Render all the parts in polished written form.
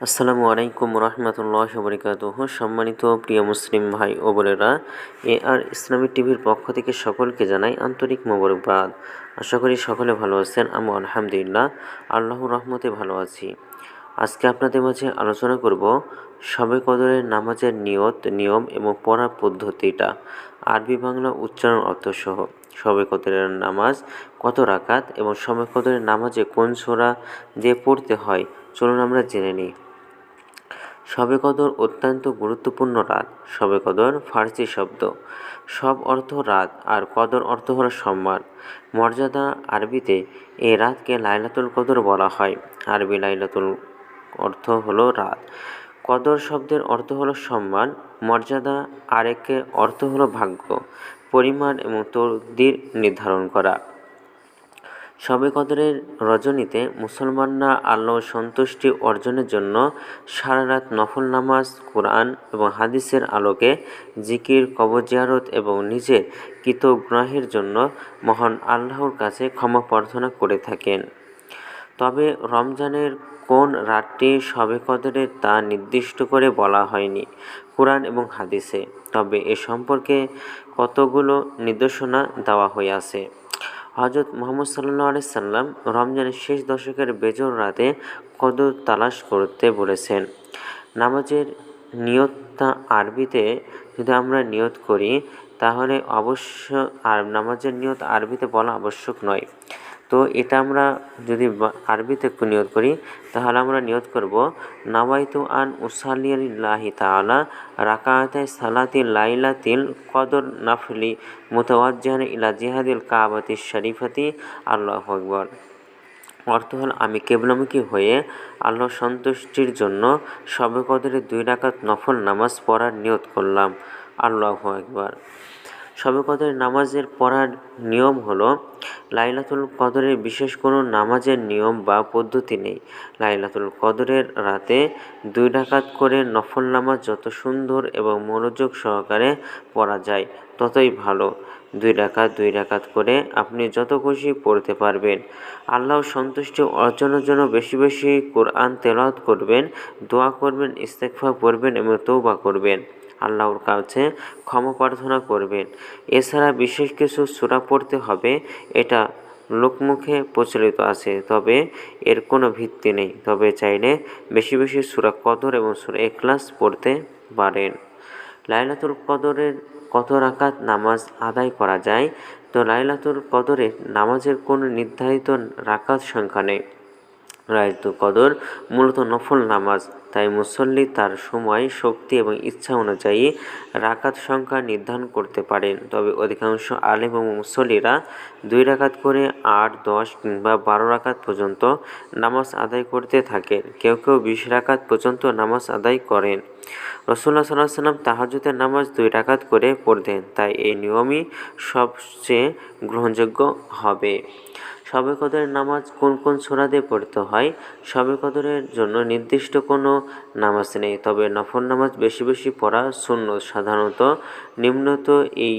আসসালামু আলাইকুম রহমতুল্লাহি ওয়া বারাকাতুহু। সম্মানিত প্রিয় মুসলিম ভাই ও বোনেরা, আর ইসলামী টিভির পক্ষ থেকে সকলকে জানাই আন্তরিক মোবারকবাদ। আশা করি সকলে ভালো আছেন। আমি আলহামদুলিল্লাহ আল্লাহর রহমতে ভালো আছি। আজকে আপনাদের মাঝে আলোচনা করব শবে কদরের নামাজের নিয়ত, নিয়ম এবং পড়ার পদ্ধতিটা, আরবি বাংলা উচ্চারণ অর্থসহ। শবে কদরের নামাজ কত রাকাত এবং শবে কদরের নামাজে কোন সূরা দিয়ে পড়তে হয়, চলুন আমরা জেনে নিই। শবে কদর অত্যন্ত গুরুত্বপূর্ণ রাত। শবে কদর ফার্সি শব্দ। সব অর্থ রাত আর কদর অর্থ হলো সম্মান, মর্যাদা। আরবিতে এই রাতকে লাইলাতুল কদর বলা হয়। আরবি লাইলাতুল অর্থ হলো রাত। কদর শব্দের অর্থ হলো সম্মান, মর্যাদা। আরেকের অর্থ হলো ভাগ্য, পরিমাণ এবং তকদির নির্ধারণ করা। শবে কদরের রজনীতে মুসলমানরা আল্লাহর সন্তুষ্টি অর্জনের জন্য সারা রাত নফল নামাজ, কোরআন এবং হাদিসের আলোকে জিকির, কবর জিয়ারত এবং নিজের কৃত গুনাহের জন্য মহান আল্লাহর কাছে ক্ষমা প্রার্থনা করে থাকেন। তবে রমজানের কোন রাতটি শবে কদরের তা নির্দিষ্ট করে বলা হয়নি কোরআন এবং হাদিসে। তবে এ সম্পর্কে কতগুলো নির্দেশনা দেওয়া হইয়াছে। হজরত মুহাম্মদ সাল্লাল্লাহু আলাইহি সাল্লাম রমজানের শেষ দশকের বেজর রাতে কদর তালাশ করতে বলেছেন। নামাজের নিয়তটা আরবিতে যদি আমরা নিয়ত করি তাহলে অবশ্য আর নামাজের নিয়ত আরবিতে বলা আবশ্যক নয়। তো এটা আমরা যদি আরবিতে নিয়ত করি তাহলে আমরা নিয়ত করব নাওয়াইতু আন উসাল্লিয়া লিল্লাহি তাআলা রাকাতাই সালাতি লাইলাতিল কদর নাফলি মুতাওয়াজ্জিহান ইলা জিহাদিল কাবাতিশ শরীফাতি। আল্লাহু আকবার। অর্থ হল, আমি কেবলামুখী হয়ে আল্লাহর সন্তুষ্টির জন্য শবে কদরের 2 রাকাত নফল নামাজ পড়ার নিয়ত করলাম। আল্লাহু আকবার। শবে কদরের নামাজের পড়ার নিয়ম হলো, লাইলাতুল কদরের বিশেষ কোনো নামাজের নিয়ম বা পদ্ধতি নেই। লাইলাতুল কদরের রাতে 2 রাকাত করে নফল নামাজ যত সুন্দর এবং মনোযোগ সহকারে পড়া যায় ততই ভালো। 2 রাকাত করে আপনি যত খুশি পড়তে পারবেন। আল্লাহর সন্তুষ্টি অর্জনের জন্য বেশি বেশি কোরআন তেলাওয়াত করবেন, দোয়া করবেন, ইস্তেগফার পড়বেন এবং তওবা করবেন, আল্লাহর কাছে ক্ষমা প্রার্থনা করবেন। এছাড়া বিশেষ কিছু সূরা পড়তে হবে, এটা লোকমুখে প্রচলিত আছে, তবে এর কোনো ভিত্তি নেই। তবে চাইলে বেশি বেশি সূরা কদর এবং সূরা ইখলাস পড়তে পারেন। লাইলাতুল কদরের কত রাকাত নামাজ আদায় করা যায়? তো লাইলাতুল কদরের নামাজের কোনো নির্ধারিত রাকাত সংখ্যা নেই। লাইলাতুল কদর মূলত নফল নামাজ, তাই মুসল্লি তার সময়, শক্তি এবং ইচ্ছা অনুযায়ী রাকাত সংখ্যা নির্ধারণ করতে পারেন। তবে অধিকাংশ আলেম এবং মুসল্লিরা 2 রাকাত করে 8, 10 কিংবা 12 রাকাত পর্যন্ত নামাজ আদায় করতে থাকেন। কেউ কেউ 20 রাকাত পর্যন্ত নামাজ আদায় করেন। রাসূলুল্লাহ সাল্লাল্লাহু আলাইহি ওয়াসাল্লাম তাহাজ্জুদের নামাজ 2 রাকাত করে পড়তেন, তাই এই নিয়মই সবচেয়ে গ্রহণযোগ্য হবে। শবে কদরের নামাজ কোন কোন সূরা দিয়ে পড়তে হয়? শবে কদরের জন্য নির্দিষ্ট কোনো নামাজ নেই, তবে নফল নামাজ বেশি বেশি পড়া সুন্নত। সাধারণত নিম্নত এই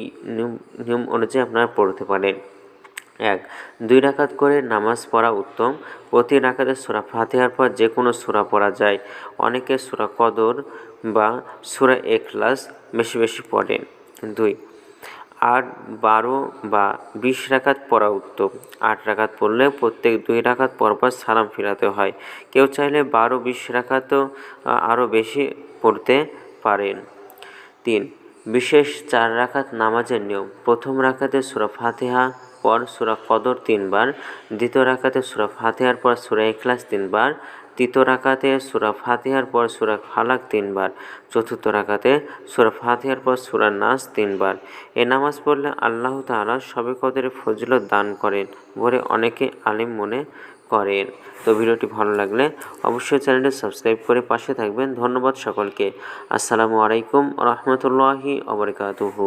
নিয়ম অনুযায়ী আপনারা পড়তে পারেন। 1. 2 রাকাত করে নামাজ পড়া উত্তম। প্রতি রাকাতে সূরা ফাতিহার পর যে কোনো সূরা পড়া যায়। অনেকে সূরা কদর বা সূরা ইখলাস বেশি বেশি পড়েন। 2. 8, 12 বা 20 রাকাত পড়া উত্তম। 8 রাকাত পড়লে প্রত্যেক 2 রাকাত পরপর সালাম ফিরাতে হয়। কেউ চাইলে 12-20 রাকাতও আরও বেশি পড়তে পারেন। 3. বিশেষ 4 রাকাত নামাজের নিয়ম। প্রথম রাকাতে সূরা ফাতিহা পর সূরা কদর 3 বার, দ্বিতীয় রাকাতে সূরা ফাতিহার পর সূরা ইখলাস 3 বার, তৃতীয় রাকাতে সূরা ফাতিহার পর সূরা ফালাক 3 বার, চতুর্থ রাকাতে সূরা ফাতিহার পর সূরা নাস 3 বার। এই নামাজ পড়লে আল্লাহ তাআলা শবে কদরের ফজিলত দান করেন বলে অনেকে আলিম মনে করেন। তো ভিডিওটি ভালো লাগলে অবশ্যই চ্যানেলটি সাবস্ক্রাইব করে পাশে থাকবেন। ধন্যবাদ সকলকে। আসসালামু আলাইকুম রহমতুল্লাহি ওয়া বারাকাতুহু।